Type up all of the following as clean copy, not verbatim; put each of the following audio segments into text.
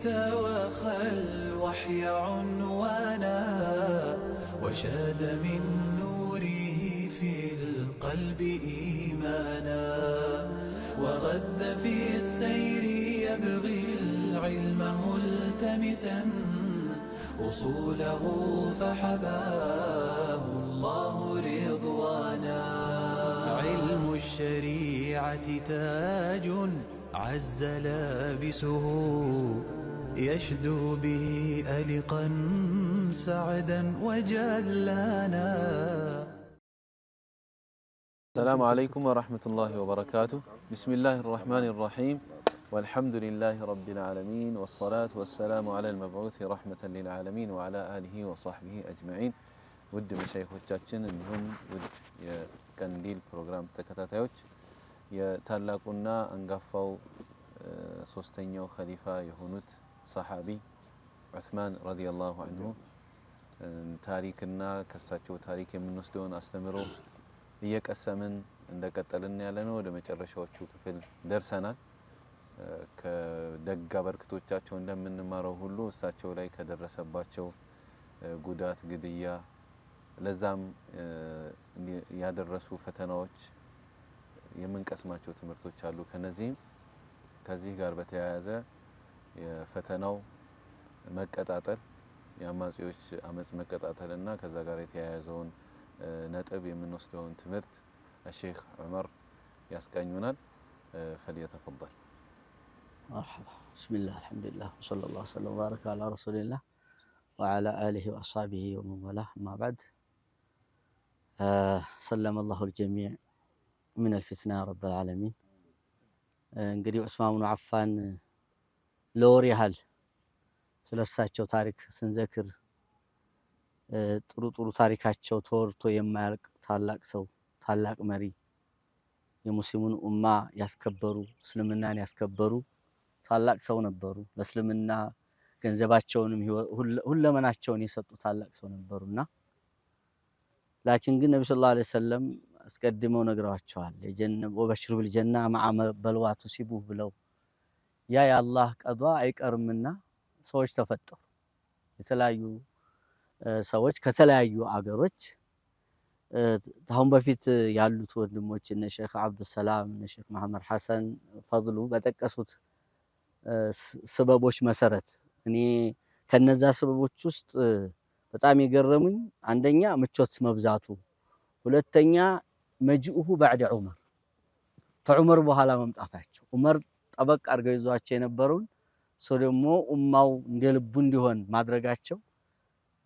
توخى الوحي عنوانا وشاد من نوره في القلب إيمانا وغذ في السير يبغي العلم ملتمسا أصوله فحباه الله رضوانا علم الشريعة تاج عز لابسه يشدو به ألقا سعدا وجلانا. السلام عليكم ورحمة الله وبركاته. بسم الله الرحمن الرحيم والحمد لله رب العالمين والصلاة والسلام على المبعوث رحمة للعالمين وعلى آله وصحبه أجمعين. ود مشايخوቻችን እንዲሁም ውድ የቀንዲል ፕሮግራም ተከታታዮች የታላቁና አንጋፋው ሶስተኛው ኸሊፋ የሆኑት ሰሃቢ ዑስማን ረዲየላሁ ዐንሁ ታሪክና ከሳቸው ታሪክ የምንወስደውን አስተምሮ እየቀሰምን እንደቀጠልን ያለነው ወደ መጨረሻዎቹ ክፍል ደርሰናል። ከደግ አበርክቶቻቸው እንደምንማረው ሁሉ እሳቸው ላይ ከደረሰባቸው ጉዳት፣ ግድያ ለዛም ያደረሱ ፈተናዎች የምንቀስማቸው ትምህርቶች አሉ። ከዚህ ጋር በተያያዘ የፈተናው መቀጣጠል የአማጺዎች አመጽ መቀጣጠልና ከዛ ጋር የተያያዘውን ነጥብ የምንወስደውን ትምህርት الشيخ عمر ያስቃኙናል። فليتفضل. مرحبا. بسم الله الحمد لله وصلى الله وسلم وبارك على رسول الله وعلى آله وأصحابه ومن والاه. أما بعد سلم الله الجميع من الفتنة يا رب العالمين. እንግዲህ ዑስማን ብኑ አፋን ለወር ያህል ስለሳቸው ታሪክ ስንዘክር ጥሩ ታሪካቸው ተወርቶ የማያልቅ ታላቅ ሰው፣ ታላቅ መሪ፣ የሙስሊሙን ኡማ ያስከበሩ፣ እስልምናን ያስከበሩ ታላቅ ሰው ነበሩ። ለእስልምና ገንዘባቸውንም ሁለመናቸውን የሰጡ ታላቅ ሰው ነበሩና ላኪን ግን ነብዩ ሰለላሁ ዐለይሂ ወሰለም አስቀድመው ነግረዋቸዋል። የጀነት ወበሽሩ ቢልጀና ማዓመ በልዋ ቱሲቡህ ብለው ያ የአላህ ቀዷ አይቀርምና ሰዎች ተፈጠሩ። የተለያዩ ሰዎች ከተለያዩ አገሮች አሁን በፊት ያሉት ወንድሞች እነ ሼክ አብዱሰላም እነ ሼክ መሐመድ ሐሰን ፈድሉ በጠቀሱት ስበቦች መሰረት እኔ ከነዛ ስበቦች ውስጥ በጣም የገረሙኝ አንደኛ ምቾት መብዛቱ፣ ሁለተኛ መጂኡሁ ባዕድ ዑመር ከዑመር በኋላ መምጣታቸው። ዑመር ጠበቅ አድርገው ይዟቸው የነበረውን ሰው ደግሞ ኡማው እንደልቡ እንዲሆን ማድረጋቸው፣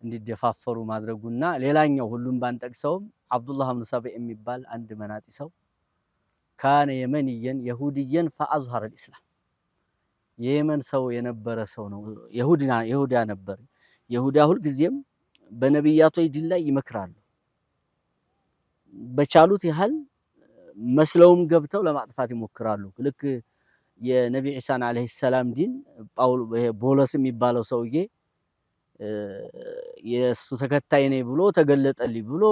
እንዲደፋፈሩ ማድረጉና ሌላኛው ሁሉም ባንጠቅሰውም አብዱላህ ብኑ ሰበእ የሚባል አንድ መናጢ ሰው ካነ የመንየን የሁድየን ፈአዝሀረ الاسلام የየመን ሰው የነበረ ሰው ነው። ይሁዳ ነበር። ይሁዳ ሁልጊዜም በነብያቶች ዲን ላይ ይመክራሉ። በቻሉት ያህል መስለውም ገብተው ለማጥፋት ይሞክራሉ። ልክ የነቢ ኢሳን አለይሂ ሰላም ዲን ቦሎስ የሚባለው ሰውዬ የሱ ተከታይ ነኝ ብሎ ተገለጠልኝ ብሎ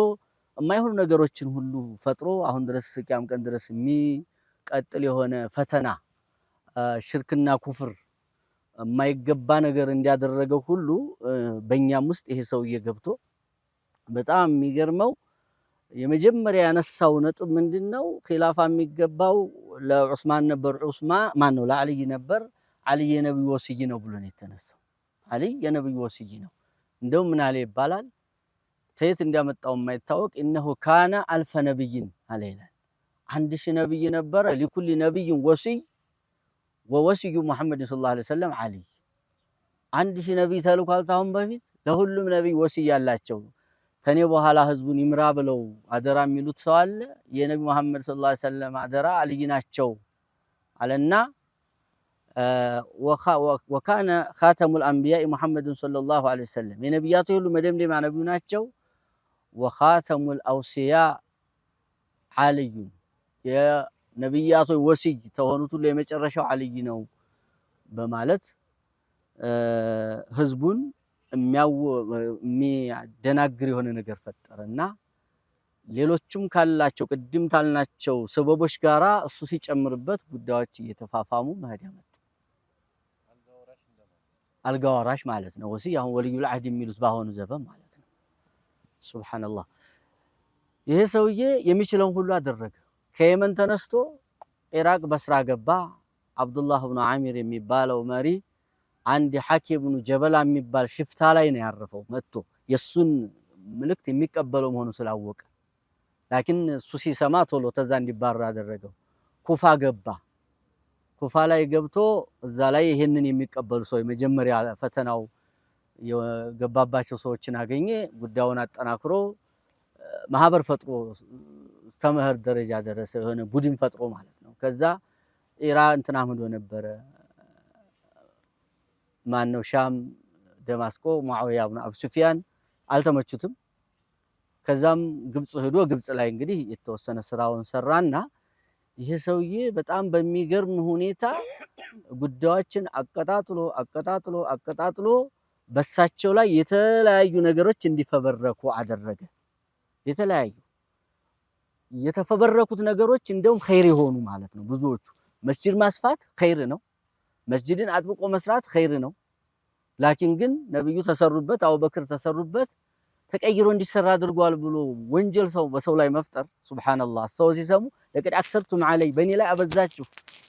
የማይሆኑ ነገሮችን ሁሉ ፈጥሮ አሁን ድረስ ቂያም ቀን ድረስ የሚቀጥል የሆነ ፈተና ሽርክና ኩፍር የማይገባ ነገር እንዲያደረገው ሁሉ በእኛም ውስጥ ይሄ ሰውዬ ገብቶ በጣም የሚገርመው የመጀመሪያ ያነሳው ነጥብ ምንድነው? ኺላፋ የሚገባው ለዑስማን ነበር። ዑስማን ማን ነው? ለአልይ ነበር። አልይ የነብዩ ወስይ ነው ብሎ ነው የተነሳው። አልይ የነብዩ ወስይ ነው። እንደውም ምን አለ ይባላል ተየት እንዲያመጣው የማይታወቅ እነሆ ካነ አልፈ ነብይን አለ ይላል። 1000 ነብይ ነበረ። ለኩል ነብይን ወስይ ወወስዩ ሙሐመድ ሰለላሁ ዐለይሂ ወሰለም አልይ 1000 ነብይ ተልኳል። ታሁን በፊት ለሁሉም ነብይ ወስይ ያላቸው ተኔ በኋላ ህዝቡን ይምራ ብለው አደራ የሚሉት ሰው አለ። የነብዩ መሐመድ ሰለላሁ ዐለይሂ ወሰለም አደራ አልይ ናቸው አለና ወካነ ኻተሙል አንቢያኢ ሙሐመድ ሰለላሁ ዐለይሂ ወሰለም የነብያቱ ሁሉ መደምደሚያ ነብዩ ናቸው። ወኻተሙል አውሲያ አልይ የነብያቱ ወስይ ተሆኑት ሁሉ የመጨረሻው አልይ ነው በማለት ህዝቡን የሚያደናግር የሆነ ነገር ፈጠረና ሌሎችም ካላቸው ቅድም ታልናቸው ሰበቦች ጋራ እሱ ሲጨምርበት ጉዳዮች እየተፋፋሙ መሄድ ያመጡ አልጋ ወራሽ ማለት ነው። ወሲይ አሁን ወልዩል አህድ የሚሉት ባሆኑ ዘበን ማለት ነው። ሱብሃንአላህ። ይሄ ሰውዬ የሚችለውን ሁሉ አደረገ። ከየመን ተነስቶ ኢራቅ በስራ ገባ። አብዱላህ ብኑ አሚር የሚባለው መሪ አንድ ሐኪም ብኑ ጀበላ የሚባል ሽፍታ ላይ ነው ያረፈው። መጥቶ የሱን ምልክት የሚቀበለው መሆኑን ስላወቀ ላኪን እሱ ሲሰማ ቶሎ ተዛ እንዲባረር አደረገው። ኩፋ ገባ። ኩፋ ላይ ገብቶ እዛ ላይ ይሄንን የሚቀበሉ ሰው መጀመሪያ ፈተናው የገባባቸው ሰዎችን አገኘ። ጉዳዩን አጠናክሮ ማህበር ፈጥሮ ተመህር ደረጃ ደረሰ። የሆነ ቡድን ፈጥሮ ማለት ነው። ከዛ ኢራን እንትና ሄዶ ነበረ ማነው ሻም ደማስቆ ሙአዊያ ብኑ አቡ ሱፊያን አልተመቹትም። ከዛም ግብጽ ሄዶ ግብጽ ላይ እንግዲህ የተወሰነ ስራውን ሰራና ይሄ ሰውዬ በጣም በሚገርም ሁኔታ ጉዳዮችን አቀጣጥሎ በሳቸው ላይ የተለያዩ ነገሮች እንዲፈበረኩ አደረገ። የተለያዩ የተፈበረኩት ነገሮች እንደውም ኸይር የሆኑ ማለት ነው። ብዙዎቹ መስጂድ ማስፋት ኸይር ነው። መስጂድን አጥብቆ መስራት ኸይር ነው። ላኪን ግን ነብዩ ተሰሩበት፣ አቡበክር ተሰሩበት፣ ተቀይሮ እንዲሰራ አድርጓል ብሎ ወንጀል ሰው በሰው ላይ መፍጠር ሱብሃንአላህ። ሰው ሲሰሙ ለቀድ አክሰርቱም ዐለይ በእኔ ላይ አበዛችሁ።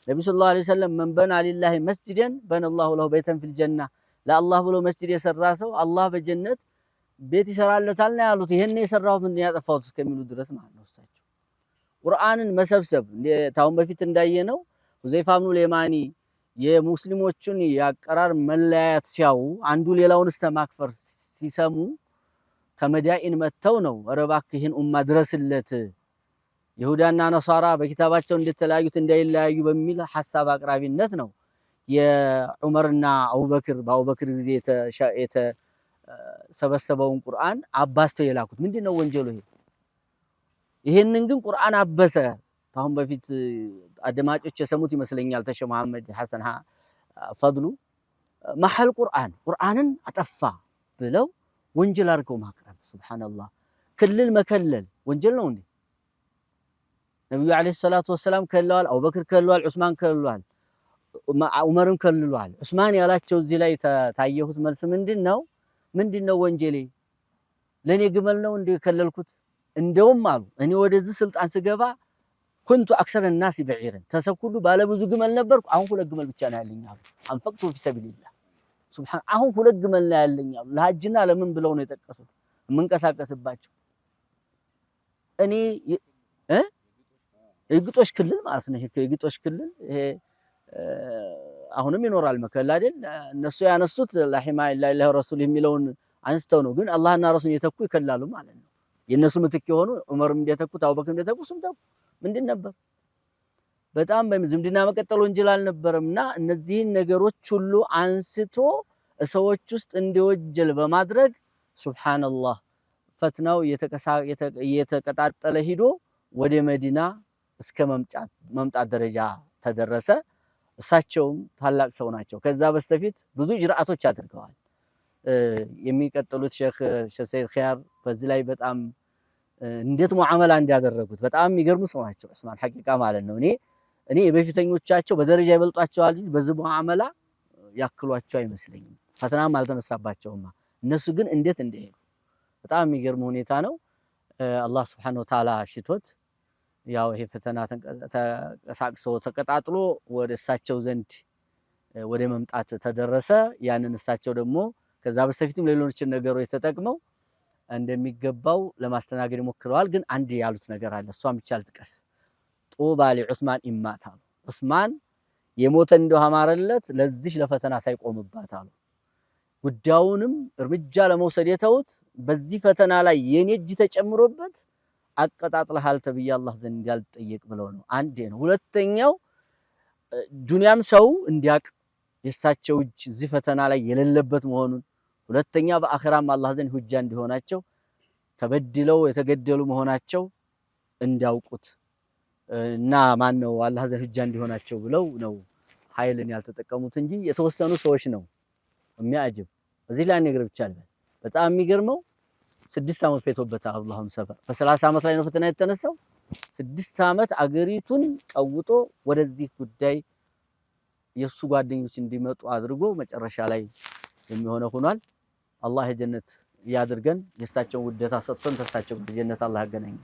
ነብዩ ሰለላሁ ዐለይሂ ወሰለም መን በና ሊላሂ መስጂደን በነላሁ ለሁ በይተን ፊል ጀና፣ ለአላህ ብሎ መስጂድ የሰራ ሰው አላህ በጀነት ቤት ይሰራለታል ነው ያሉት። ይሄን የሰራው ምን ያጠፋውት እስከሚሉ ድረስ ማለት ነው። እሳቸው ቁርአንን መሰብሰብ ታውን በፊት እንዳየነው ሁዘይፋ ብኑ ለማኒ የሙስሊሞቹን ያቀራር መለያየት ሲያው አንዱ ሌላውን እስተማክፈር ሲሰሙ ከመዳኢን መተው ነው ረባክ ይሄን ኡማ ድረስለት ይሁዳና ነሳራ በኪታባቸው እንደተለያዩት እንዳይለያዩ በሚል ሐሳብ አቅራቢነት ነው የዑመርና አቡበክር በአቡበክር ጊዜ የተሰበሰበውን ቁርአን አባስተው የላኩት። ምንድነው ወንጀሉ? ይሄንን ግን ቁርአን አበሰ። ታሁን በፊት አድማጮች የሰሙት ይመስለኛል ተሸ መሐመድ ሐሰን ፈድሉ መሐል ቁርአንን አጠፋ ብለው ወንጀል አድርገው ማቅረብ። ሱብሃንአላህ። ክልል መከለል ወንጀል ነው እንዴ? ነብዩ አለይሂ ሰላቱ ወሰላም ከለዋል፣ አቡበክር ከለዋል፣ ዑስማን ከለዋል፣ ዑመርን ከልሏል። ዑስማን ያላቸው እዚህ ላይ ታየሁት መልስ ምንድነው ወንጀሌ? ለኔ ግመል ነው እንደ ከለልኩት? እንደውም አሉ እኔ ወደዚህ ስልጣን ስገባ ኩንቱ አክሰረ الناس بعيرا ተሰኩሉ ባለ ብዙ ግመል ነበርኩ። አሁን ሁለት ግመል ብቻ ነው ያለኝ አሉ። አንፈቅቱ في سبيل الله ሱብሃን። አሁን ሁለት ግመል ነው ያለኝ አሉ። ለሐጅና ለምን ብለው ነው የጠቀሱት የምንቀሳቀስባቸው። እኔ የግጦሽ ክልል ማለት ነው። የግጦሽ ክልል ይሄ አሁንም ይኖራል መከላ አይደል? እነሱ ያነሱት ለሂማ ኢላሂ ረሱል የሚለውን አንስተው ነው። ግን አላህና ረሱል የተኩ ይከላሉ ማለት ነው። የነሱ ምትክ የሆኑ ዑመርም እንደተኩት አቡበክርም እንደተኩ እሱም ተኩ። ምንድን ነበር? በጣም በዝምድና መቀጠል ወንጀል አልነበረምና እነዚህን ነገሮች ሁሉ አንስቶ ሰዎች ውስጥ እንዲወጀል በማድረግ ሱብሃንአላህ ፈትናው እየተቀጣጠለ ሂዶ ወደ መዲና እስከ መምጣት ደረጃ ተደረሰ። እሳቸውም ታላቅ ሰው ናቸው። ከዛ በስተፊት ብዙ ጅራአቶች አድርገዋል። የሚቀጥሉት ሼክ ሰይድ ኺያር በዚህ ላይ በጣም እንዴት ሙዓመላ እንዲያደረጉት በጣም የሚገርሙ ሰው ናቸው። ዑስማን ሐቂቃ ማለት ነው። እኔ በፊተኞቻቸው በደረጃ ይበልጧቸዋል እንጂ በዚህ ሙዓመላ ያክሏቸው አይመስለኝም። ፈተናም አልተነሳባቸውም። እነሱ ግን እንዴት እንደሄዱ በጣም የሚገርም ሁኔታ ነው። አላህ ሱብሓነሁ ወተዓላ ሽቶት ያው ይሄ ፈተና ተንቀሳቅሶ ተቀጣጥሎ ወደ እሳቸው ዘንድ ወደ መምጣት ተደረሰ። ያንን እሳቸው ደግሞ ከዛ በስተፊትም ሌሎችን ነገሮች ተጠቅመው እንደሚገባው ለማስተናገድ ሞክረዋል። ግን አንድ ያሉት ነገር አለ። እሷን ብቻ ልጥቀስ። ጡባ ሊዑስማን ኢማት አሉ። ዑስማን የሞተ እንደው አማረለት ለዚህ ለፈተና ሳይቆምባት አሉ። ጉዳዩንም እርምጃ ለመውሰድ የተውት በዚህ ፈተና ላይ የኔ እጅ ተጨምሮበት አቀጣጥለሃል ተብዬ አላህ ዘንድ ያልጠየቅ ብለው ነው። አንዴ ነው። ሁለተኛው ዱንያም ሰው እንዲያቅ የሳቸው እጅ እዚህ ፈተና ላይ የሌለበት መሆኑን፣ ሁለተኛ በአኺራም አላህ ዘንድ ሁጃ እንዲሆናቸው ተበድለው የተገደሉ መሆናቸው እንዲያውቁት እና ማን ነው አላህ ዘንድ ሁጃ እንዲሆናቸው ብለው ነው ኃይልን ያልተጠቀሙት እንጂ የተወሰኑ ሰዎች ነው። የሚያጅብ እዚህ ላይ ነገር ብቻ አለ። በጣም የሚገርመው 6 ዓመት ፈይቶበታል። አላሁም ሰፈር በ30 ዓመት ላይ ነው ፈተና የተነሳው። 6 ዓመት አገሪቱን ቀውጦ ወደዚህ ጉዳይ የሱ ጓደኞች እንዲመጡ አድርጎ መጨረሻ ላይ የሚሆነው ሆኗል። አላህ የጀነት ያድርገን። የእሳቸውን ውደታ ሰጥቶን ተሳቸው በጀነት አላህ ያገናኝ።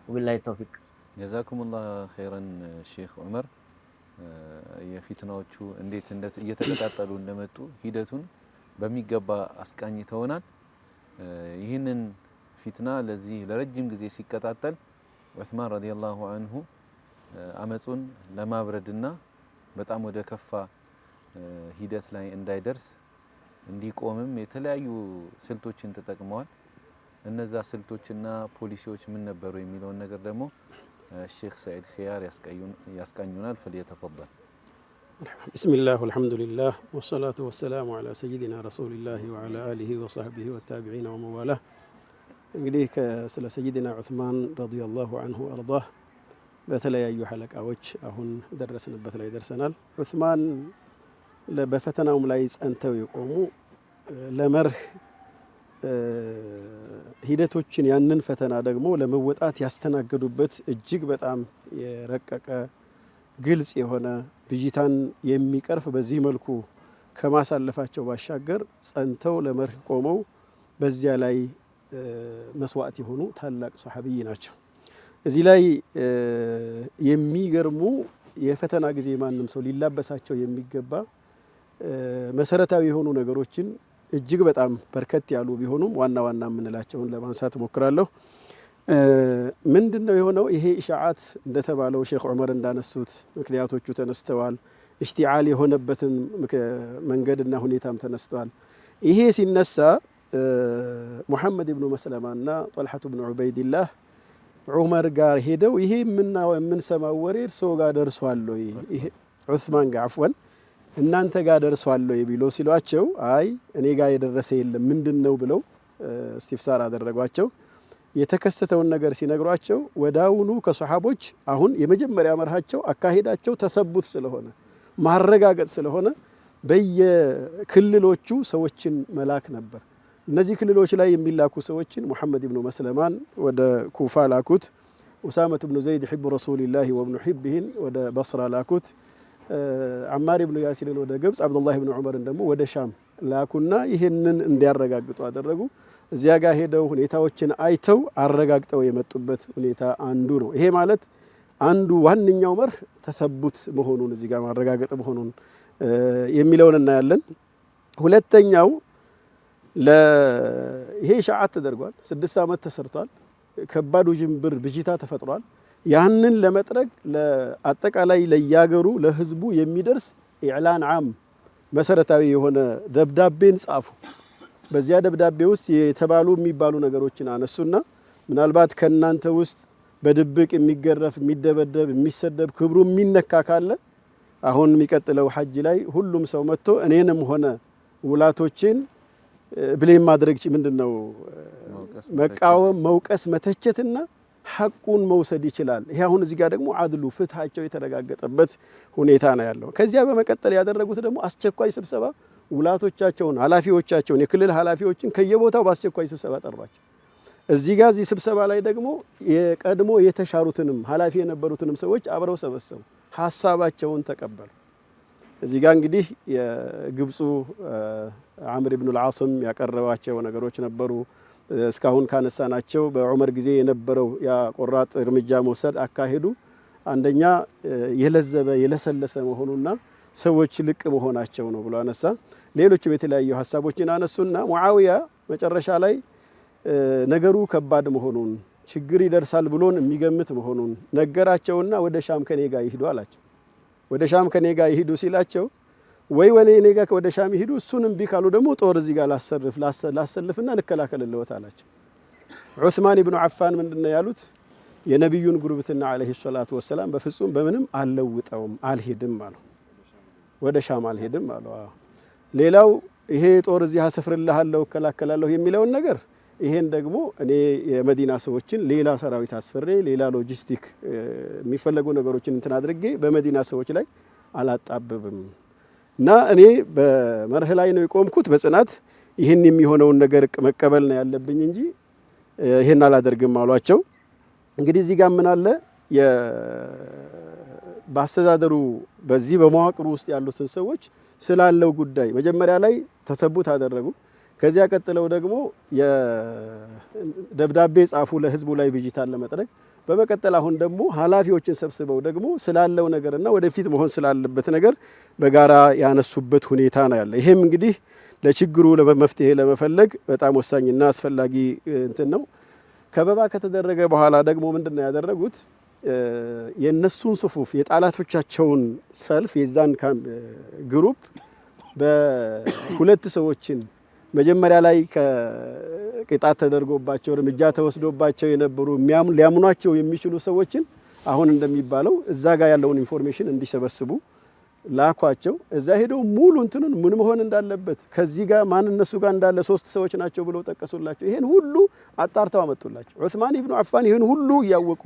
ወቢላሂ ተውፊቅ። ጀዛኩሙላህ ኸይረን ሼክ ዑመር። የፊትናዎቹ እንዴት እየተቀጣጠሉ እንደመጡ ሂደቱን በሚገባ አስቃኝተውናል። ይህንን ፊትና ለዚህ ለረጅም ጊዜ ሲቀጣጠል ዑስማን ረዲየላሁ አንሁ አመጹን ለማብረድና በጣም ወደ ከፋ ሂደት ላይ እንዳይደርስ እንዲቆምም የተለያዩ ስልቶችን ተጠቅመዋል። እነዛ ስልቶችና ፖሊሲዎች ምን ነበሩ የሚለውን ነገር ደግሞ ሼክ ሰዒድ ኺያር ያስቃኙናል። فليتفضل. بسم الله والحمد لله والصلاة والسلام على سيدنا رسول الله وعلى آله وصحبه والتابعين ومن والاه. እንግዲህ ስለ ሰይድና ዑስማን ረዲየላሁ ዐንሁ አርዳህ በተለያዩ ሐለቃዎች አሁን ደረስንበት ላይ ደርሰናል። ዑስማን በፈተናውም ላይ ጸንተው የቆሙ ለመርህ ሂደቶችን ያንን ፈተና ደግሞ ለመወጣት ያስተናገዱበት እጅግ በጣም የረቀቀ ግልጽ የሆነ ብዥታን የሚቀርፍ በዚህ መልኩ ከማሳለፋቸው ባሻገር ጸንተው ለመርህ ቆመው በዚያ ላይ መስዋዕት የሆኑ ታላቅ ሱሐቢይ ናቸው። እዚህ ላይ የሚገርሙ የፈተና ጊዜ ማንም ሰው ሊላበሳቸው የሚገባ መሰረታዊ የሆኑ ነገሮችን እጅግ በጣም በርከት ያሉ ቢሆኑም ዋና ዋና የምንላቸውን ለማንሳት እሞክራለሁ። ምንድነው የሆነው? ይሄ ኢሻዓት እንደተባለው ሼክ ዑመር እንዳነሱት ምክንያቶቹ ተነስተዋል። ኢሽቲዓል የሆነበትን መንገድና ሁኔታም ተነስተዋል። ይሄ ሲነሳ ሙሐመድ ብኑ መስለማና ጦልሐቱ ብኑ ዑበይድላህ ዑመር ጋር ሄደው ይሄ የምንሰማው ወሬ እርስዎ ጋር ደርሷል ወይ? ይሄ ዑስማን ጋር አፍወን እናንተ ጋር ደርሷል ወይ ቢለው ሲሏቸው አይ እኔ ጋር የደረሰ የለም ምንድነው ብለው እስቲፍሳር አደረጓቸው። የተከሰተውን ነገር ሲነግሯቸው ወዳውኑ ከሱሐቦች አሁን የመጀመሪያ መርሃቸው አካሄዳቸው ተሰቡት ስለሆነ ማረጋገጥ ስለሆነ በየክልሎቹ ሰዎችን መላክ ነበር። እነዚህ ክልሎች ላይ የሚላኩ ሰዎችን ሙሐመድ ብኑ መስለማን ወደ ኩፋ ላኩት። ኡሳመት ብኑ ዘይድ ሒቡ ረሱሊላሂ ወብኑ ሒብህን ወደ በስራ ላኩት። አማር ብኑ ያሲርን ወደ ግብጽ፣ አብዱላህ ብኑ ዑመርን ደግሞ ወደ ሻም ላኩና ይህንን እንዲያረጋግጡ አደረጉ። እዚያ ጋር ሄደው ሁኔታዎችን አይተው አረጋግጠው የመጡበት ሁኔታ አንዱ ነው። ይሄ ማለት አንዱ ዋነኛው መርህ ተሰቡት መሆኑን እዚህ ጋር ማረጋገጥ መሆኑን የሚለውን እናያለን። ሁለተኛው ይሄ ሻዓት ተደርጓል። 6 ዓመት ተሰርቷል። ከባድ ውዥንብር ብዥታ ተፈጥሯል። ያንን ለመጥረግ ለአጠቃላይ ለያገሩ ለህዝቡ የሚደርስ ኢዕላን ዓም መሰረታዊ የሆነ ደብዳቤን ጻፉ። በዚያ ደብዳቤ ውስጥ የተባሉ የሚባሉ ነገሮችን አነሱና ምናልባት ከናንተ ውስጥ በድብቅ የሚገረፍ የሚደበደብ የሚሰደብ ክብሩ የሚነካ ካለ አሁን የሚቀጥለው ሐጅ ላይ ሁሉም ሰው መጥቶ እኔንም ሆነ ውላቶችን ብሌም ማድረግ ምንድነው መቃወም፣ መውቀስ፣ መተቸትና ሐቁን መውሰድ ይችላል። ይሄ አሁን እዚህ ጋር ደግሞ አድሉ ፍትሃቸው የተረጋገጠበት ሁኔታ ነው ያለው። ከዚያ በመቀጠል ያደረጉት ደግሞ አስቸኳይ ስብሰባ ውላቶቻቸውን፣ ኃላፊዎቻቸውን፣ የክልል ኃላፊዎችን ከየቦታው በአስቸኳይ ስብሰባ ጠሯቸው። እዚህ ጋር እዚህ ስብሰባ ላይ ደግሞ የቀድሞ የተሻሩትንም ኃላፊ የነበሩትንም ሰዎች አብረው ሰበሰቡ፣ ሐሳባቸውን ተቀበሉ። እዚህ ጋር እንግዲህ የግብፁ አምር ኢብኑ አልዓስም ያቀረባቸው ነገሮች ነበሩ። እስካሁን ካነሳናቸው በዑመር ጊዜ የነበረው ያ ቆራጥ እርምጃ መውሰድ አካሄዱ አንደኛ የለዘበ የለሰለሰ መሆኑና ሰዎች ልቅ መሆናቸው ነው ብሎ አነሳ። ሌሎችም የተለያዩ ሐሳቦችን አነሱና ሙዓዊያ መጨረሻ ላይ ነገሩ ከባድ መሆኑን ችግር ይደርሳል ብሎን የሚገምት መሆኑን ነገራቸውና ወደ ሻም ከኔ ጋር ይሄዱ አላቸው። ወደ ሻም ከኔ ጋር ይሄዱ ሲላቸው ወይ እኔ ጋር ወደ ሻም ይሄዱ፣ እሱንም ቢካሉ ደግሞ ጦር እዚህ ጋር ላሰልፍና ልከላከልልዎት አላቸው። ዑስማን ኢብኑ አፋን ምንድነው ያሉት? የነብዩን ጉርብትና አለይሂ ሰላቱ ወሰላም በፍጹም በምንም አልለውጠውም፣ አልሄድም አሉ። ወደ ሻም አልሄድም አሉ። ሌላው ይሄ ጦር እዚህ አሰፍርልሃለሁ እከላከላለሁ የሚለውን ነገር ይሄን ደግሞ እኔ የመዲና ሰዎችን ሌላ ሰራዊት አስፈሬ ሌላ ሎጂስቲክ የሚፈለጉ ነገሮችን እንትን አድርጌ በመዲና ሰዎች ላይ አላጣብብም እና እኔ በመርህ ላይ ነው የቆምኩት በጽናት ይህን የሚሆነውን ነገር መቀበል ነው ያለብኝ እንጂ ይሄን አላደርግም አሏቸው። እንግዲህ እዚህ ጋር ምን አለ በአስተዳደሩ በዚህ በመዋቅሩ ውስጥ ያሉትን ሰዎች ስላለው ጉዳይ መጀመሪያ ላይ ተሰቡት አደረጉ። ከዚያ ቀጥለው ደግሞ የደብዳቤ ጻፉ ለህዝቡ ላይ ብዥታን ለመጥረግ። በመቀጠል አሁን ደግሞ ኃላፊዎችን ሰብስበው ደግሞ ስላለው ነገርና ወደፊት መሆን ስላለበት ነገር በጋራ ያነሱበት ሁኔታ ነው ያለ። ይሄም እንግዲህ ለችግሩ መፍትሄ ለመፈለግ በጣም ወሳኝና አስፈላጊ እንትን ነው። ከበባ ከተደረገ በኋላ ደግሞ ምንድነው ያደረጉት? የነሱን ሱፉፍ የጣላቶቻቸውን ሰልፍ የዛን ግሩፕ በሁለት ሰዎችን መጀመሪያ ላይ ከቅጣት ተደርጎባቸው እርምጃ ተወስዶባቸው የነበሩ ሊያምኗቸው የሚችሉ ሰዎችን አሁን እንደሚባለው እዛ ጋር ያለውን ኢንፎርሜሽን እንዲሰበስቡ ላኳቸው። እዛ ሄደው ሙሉ እንትኑን ምን መሆን እንዳለበት ከዚህ ጋር ማን እነሱ ጋር እንዳለ 3 ሰዎች ናቸው ብለው ጠቀሱላቸው። ይሄን ሁሉ አጣርተው አመጡላቸው። ዑስማን ኢብኑ አፋን ይሄን ሁሉ እያወቁ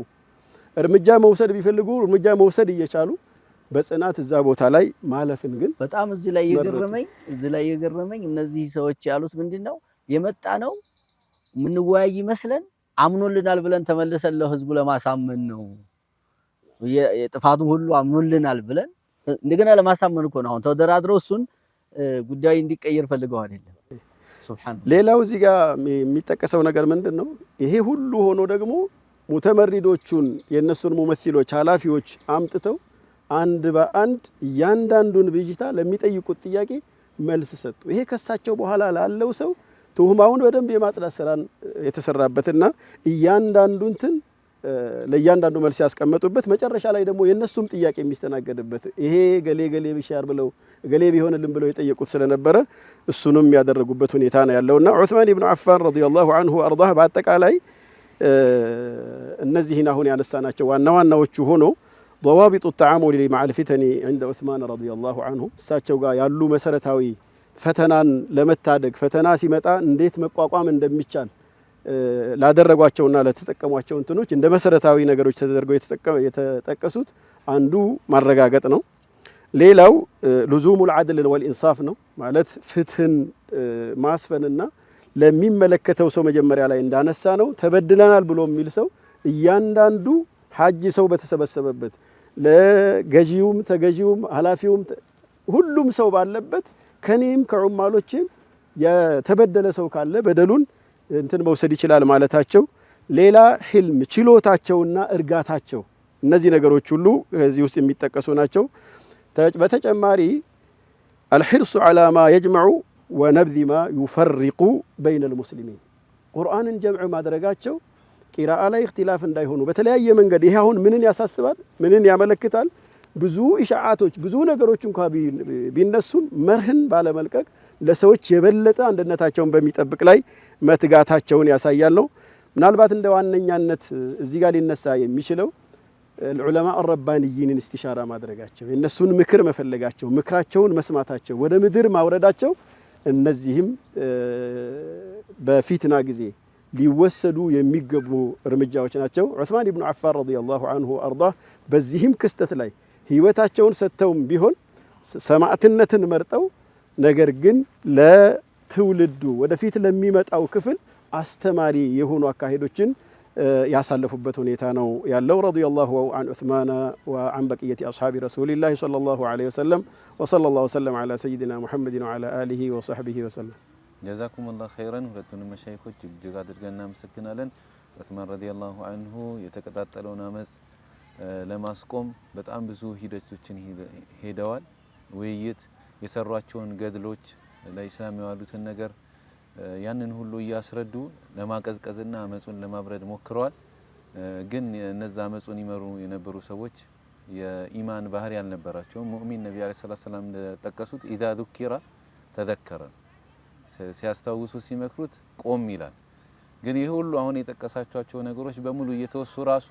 እርምጃ መውሰድ ቢፈልጉ እርምጃ መውሰድ እየቻሉ በጽናት እዛ ቦታ ላይ ማለፍን ግን በጣም እዚህ ላይ የገረመኝ እነዚህ ሰዎች ያሉት ምንድነው የመጣ ነው ምንወያይ ይመስለን አምኖልናል ብለን ተመልሰን ለህዝቡ ለማሳመን ነው። የጥፋቱ ሁሉ አምኖልናል ብለን እንደገና ለማሳመን እኮ ነው። አሁን ተደራድረው እሱን ጉዳይ እንዲቀየር ፈልገው አይደለም። ሱብሃንአላህ። ሌላው እዚህ ጋር የሚጠቀሰው ነገር ምንድነው? ይሄ ሁሉ ሆኖ ደግሞ ሙተመሪዶቹን የነሱን ሙመሲሎች ኃላፊዎች አምጥተው አንድ በአንድ እያንዳንዱን ብዥታ ለሚጠይቁት ጥያቄ መልስ ሰጡ። ይሄ ከሳቸው በኋላ ላለው ሰው ትሁማውን በደንብ የማጽዳት ስራን የተሰራበትና እያንዳንዱን ለእያንዳንዱ መልስ ያስቀመጡበት መጨረሻ ላይ ደግሞ የነሱም ጥያቄ የሚስተናገድበት ይሄ ገሌ ቢሻር ብለው ገሌ ቢሆንልን ብለው የጠየቁት ስለነበረ እሱንም ያደረጉበት ሁኔታ ነው ያለውና ዑስማን ኢብኑ አፋን ረዲየላሁ ዐንሁ አርዳህ በአጠቃላይ እነዚህን አሁን ያነሳናቸው ዋና ዋናዎቹ ሆኖ ضوابط التعامل مع الفتن عند عثمان رضي الله عنه እሳቸው ጋር ያሉ መሰረታዊ ፈተናን ለመታደግ ፈተና ሲመጣ እንዴት መቋቋም እንደሚቻል ላደረጓቸውና ለተጠቀሟቸው እንትኖች እንደ መሰረታዊ ነገሮች ተደርገው የተጠቀሱት አንዱ ማረጋገጥ ነው። ሌላው لزوم العدل والانصاف ነው። ማለት ፍትህን ማስፈንና ለሚመለከተው ሰው መጀመሪያ ላይ እንዳነሳ ነው ተበድለናል ብሎ የሚል ሰው እያንዳንዱ ሐጅ ሰው በተሰበሰበበት ለገዢውም ተገዢውም ኃላፊውም ሁሉም ሰው ባለበት ከኔም ከዑማሎችም የተበደለ ሰው ካለ በደሉን እንትን መውሰድ ይችላል ማለታቸው። ሌላ ህልም ችሎታቸውና እርጋታቸው እነዚህ ነገሮች ሁሉ እዚህ ውስጥ የሚጠቀሱ ናቸው። በተጨማሪ الحرص على ما يجمع ونبذ ما يفرق بين المسلمين ቁርአንን ጀምዕ ማድረጋቸው ቂራአ ላይ اختلاف እንዳይሆኑ በተለያየ መንገድ ይሄ አሁን ምንን ያሳስባል ምንን ያመለክታል? ብዙ ኢሻዓቶች ብዙ ነገሮች እንኳን ቢነሱም መርህን ባለመልቀቅ ለሰዎች የበለጠ አንድነታቸውን በሚጠብቅ ላይ መትጋታቸውን ያሳያል ነው። ምናልባት እንደ ዋነኛነት እዚህ ጋር ሊነሳ የሚችለው العلماء الربانيين استشاره ማድረጋቸው የነሱን ምክር መፈለጋቸው ምክራቸውን መስማታቸው ወደ ምድር ማውረዳቸው እነዚህም በፊትና ጊዜ ሊወሰዱ የሚገቡ እርምጃዎች ናቸው። ዑስማን ኢብኑ አፋን ረዲየላሁ ዐንሁ አርዳህ በዚህም ክስተት ላይ ህይወታቸውን ሰጥተውም ቢሆን ሰማዕትነትን መርጠው ነገር ግን ለትውልዱ ወደፊት ለሚመጣው ክፍል አስተማሪ የሆኑ አካሄዶችን ያሳለፉበት ሁኔታ ነው ያለው። ረዲየላሁ ዐን ዑስማን ወዐን በቂየቲ አስሐቢ ረሱሊላህ ሰለላሁ ዐለይሂ ወሰለም ወሰለላሁ ወሰለም ዐላ ሰይዲና ሙሐመድን ወዐላ አሊሂ ወሰህቢሂ ወሰለም። ጀዛኩሙላህ ኸይረን። ሁለቱንም መሻይኾች እጅግ አድርገን እናመሰግናለን። ዑስማን ረዲየላሁ ዐንሁ የተቀጣጠለውን አመጽ ለማስቆም በጣም ብዙ ሂደቶችን ሄደዋል። ውይይት የሰሯቸውን ገድሎች ለኢስላም ያዋሉትን ነገር ያንን ሁሉ እያስረዱ ለማቀዝቀዝና አመጹን ለማብረድ ሞክረዋል። ግን እነዛ አመጹን ይመሩ የነበሩ ሰዎች የኢማን ባህሪ ያልነበራቸው ሙእሚን ነብዩ አለይሂ ሰላም እንደጠቀሱት ኢዛ ذكر ተذكረ ሲያስታውሱ ሲመክሩት ቆም ይላል። ግን ይሄ ሁሉ አሁን የጠቀሳቸው ነገሮች በሙሉ እየተወሱ ራሱ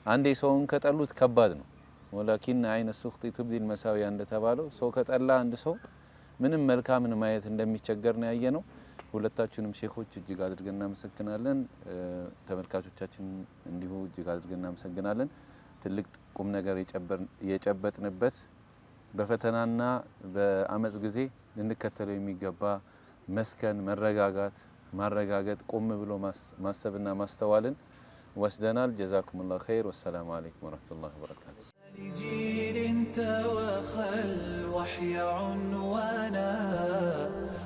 አንዴ ሰውን ከጠሉት ከባድ ነው። ወላኪን አይነ ሱኽቲ ትብዲል መሳዊያ እንደተባለው ሰው ከጠላ አንድ ሰው ምንም መልካምን ማየት እንደሚቸገር ነው ያየነው። ሁለታችሁንም ሼኾች እጅግ አድርገን እናመሰግናለን። ተመልካቾቻችን እንዲሁ እጅግ አድርገን እናመሰግናለን። ትልቅ ቁም ነገር የጨበጥንበት በፈተናና በአመጽ ጊዜ ልንከተለው የሚገባ መስከን መረጋጋት ማረጋገጥ ቆም ብሎ ማሰብና ማስተዋልን ወስደናል። ጀዛኩሙላህ ኸይር። ወሰላሙ አለይኩም ወራህመቱላሂ ወበረካቱ። توخى الوحي عنوانا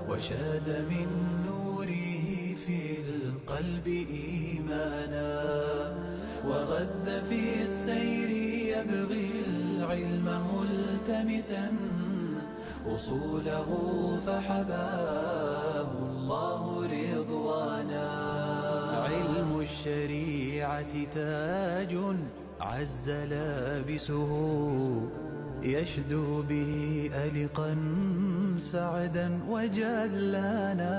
وشاد من نوره في القلب إيمانا وغذ في السير يبغي العلم ملتمسا أصوله فحباه الله رضوانا علم الشريعة تاج عز لابسه يشدو به ألقا سعدا وجلانا